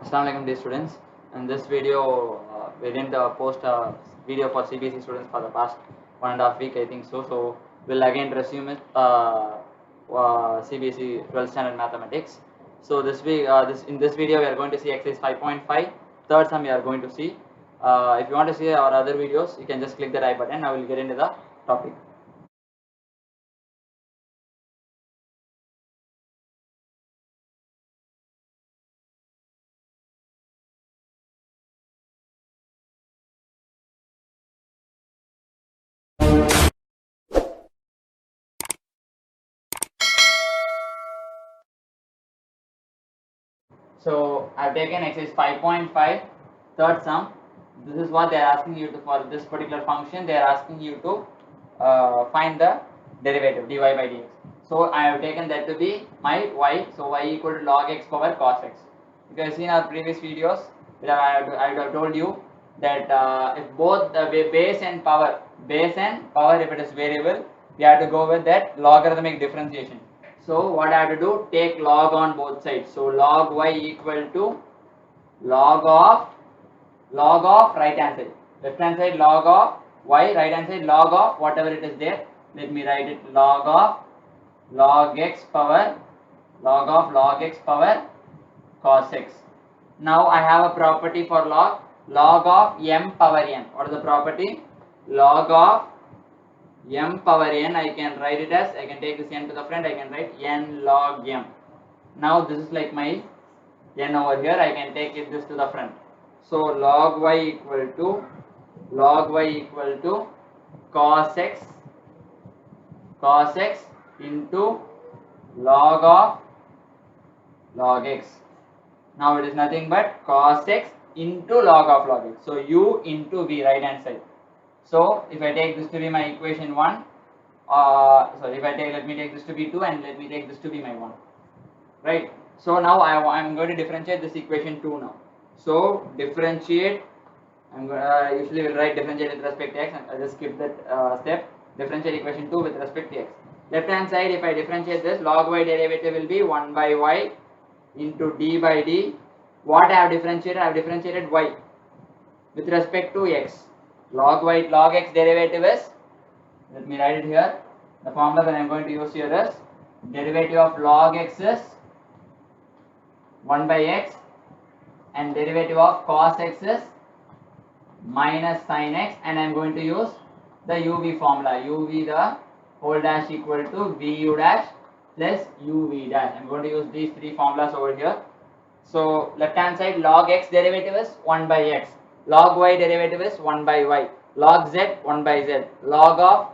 Assalamualaikum dear students. In this video, we didn't post a video for CBSE students for the past 1.5 week, I think so. So we'll again resume it, CBSE 12th standard mathematics. So this week, in this video, we are going to see exercise 5.5. Third sum we are going to see. If you want to see our other videos, you can just click the I button. I will get into the topic. So I've taken exercise 5.5, third sum. This is what they are asking you to, for this particular function, they are asking you to find the derivative dy by dx. So I have taken that to be my y. So y equal to log x power cos x. You can see in our previous videos, I have told you that if both the base and power, if it is variable, we have to go with that logarithmic differentiation. So what I have to do, take log on both sides. So log y equal to log of right hand side. Left hand side log of y, right hand side log of whatever it is there. Let me write it log of log x power cos x. Now I have a property for log of m power n. What is the property? Log of m power n, I can write it as, I can take this n to the front, I can write n log m. Now this is like my n over here, I can take it this to the front. So log y equal to cos x into log of log x. Now it is nothing but cos x into log x. So u into v, right hand side. So if I take this to be my equation 1, let me take this to be 2 and let me take this to be my 1, right? So now I am going to differentiate this equation 2 now. So differentiate, usually we'll write differentiate with respect to x, and I'll just skip that step. Differentiate equation 2 with respect to x. Left hand side, if I differentiate this, log y derivative will be 1 by y into d by d. What I have differentiated? I have differentiated y with respect to x. Log x derivative is, let me write it here, the formula that I am going to use here is derivative of log x is 1 by x and derivative of cos x is minus sin x, and I am going to use the uv formula, uv the whole dash equal to vu dash plus uv dash. I am going to use these three formulas over here. So left hand side log x derivative is 1 by x, log y derivative is 1 by y, log z 1 by z, log of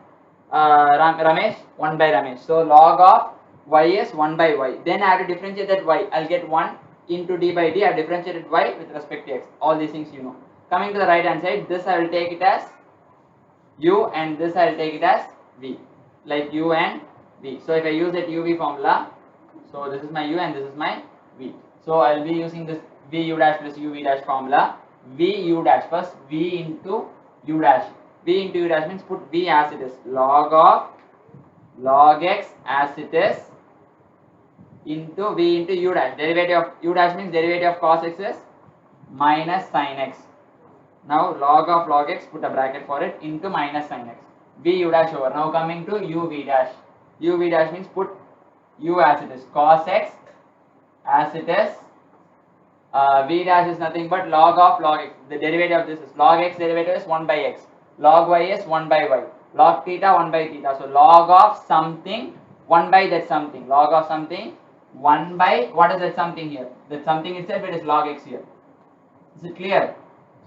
Ramesh 1 by Ramesh. So log of y is 1 by y. Then I have to differentiate that y. I'll get 1 into d by d. I have differentiated y with respect to x. All these things you know. Coming to the right hand side, this I will take it as u and this I will take it as v, like u and v. So if I use that uv formula, so this is my u and this is my v. So I will be using this vu dash plus uv dash formula. Vu dash, first v into u dash. V into u dash means put v as it is, log of log x as it is into v into u dash. Derivative of u dash means derivative of cos x is minus sin x. Now log of log x, put a bracket for it, into minus sin x. V u dash over. Now coming to uv dash. Uv dash means put u as it is, cos x as it is. V dash is nothing but log of log x. The derivative of this is log x derivative is 1 by x. Log y is 1 by y. Log theta 1 by theta. So log of something 1 by that something. Log of something 1 by, what is that something here? That something itself, it is log x here. Is it clear?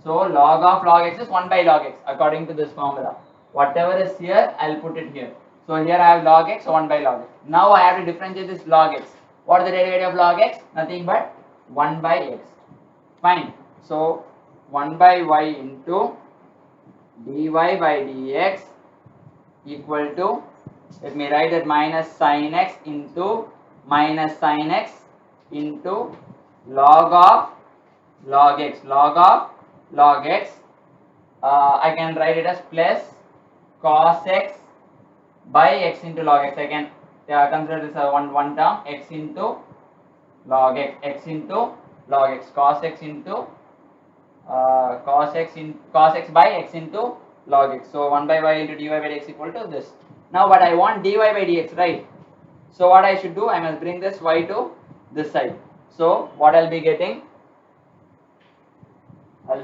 So log of log x is 1 by log x according to this formula. Whatever is here, I will put it here. So here I have log x, 1 by log x. Now I have to differentiate this log x. What is the derivative of log x? Nothing but 1 by x. Fine. So 1 by y into dy by dx equal to, let me write that, minus sin x into minus sin x into log of log x. Log of log x, I can write it as plus cos x by x into log x. I can consider this one term, x into log x, x into log x, cos x into cos x by x into log x. So 1 by y into dy by dx equal to this. Now but I want dy by dx, right? So what I should do, I must bring this y to this side. So what I'll be getting, so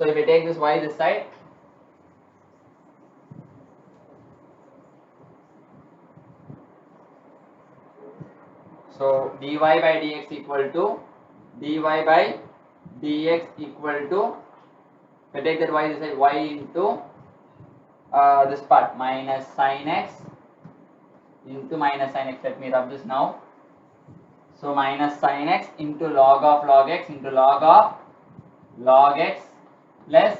if I take this y this side, so dy by dx equal to if I take that y this side, y into this part minus sin x into minus sin x. Let me rub this now. So minus sin x into log of log x into log of log x plus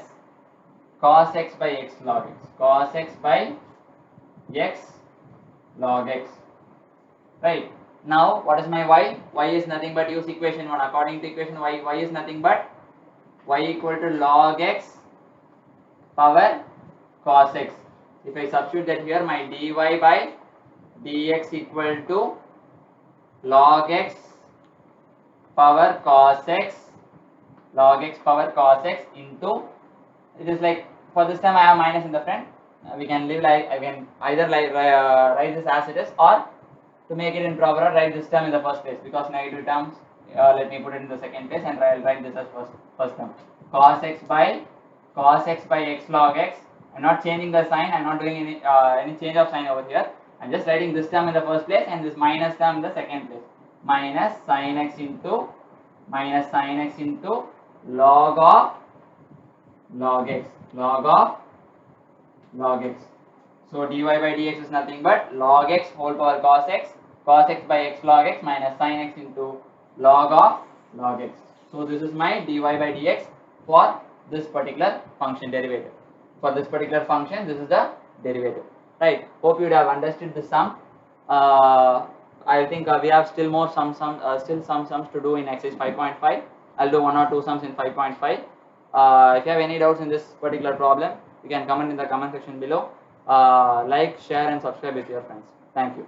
cos x by x log x, cos x by x log x, right? Now what is my y? Y is nothing but, use equation 1. According to equation y is nothing but y equal to log x power cos x. If I substitute that here, my dy by dx equal to log x power cos x, log x power cos x into, it is like, for this time I have minus in the front, we can leave like, I can either like write this as it is, or to make it improper, write this term in the first place, because negative terms, let me put it in the second place and I'll write this as first term. Cos x by x log x. I'm not changing the sign, I'm not doing any change of sign over here. I'm just writing this term in the first place and this minus term in the second place. Minus sin x into log of log x, log x. So dy by dx is nothing but log x whole power cos x by x log x minus sin x into log of log x. So this is my dy by dx for this particular function derivative. For this particular function, this is the derivative, right? Hope you would have understood the sum. I think we have still more some sums to do in exercise 5.5. I'll do 1 or 2 sums in 5.5. If you have any doubts in this particular problem, you can comment in the comment section below. Like, share and subscribe with your friends. Thank you.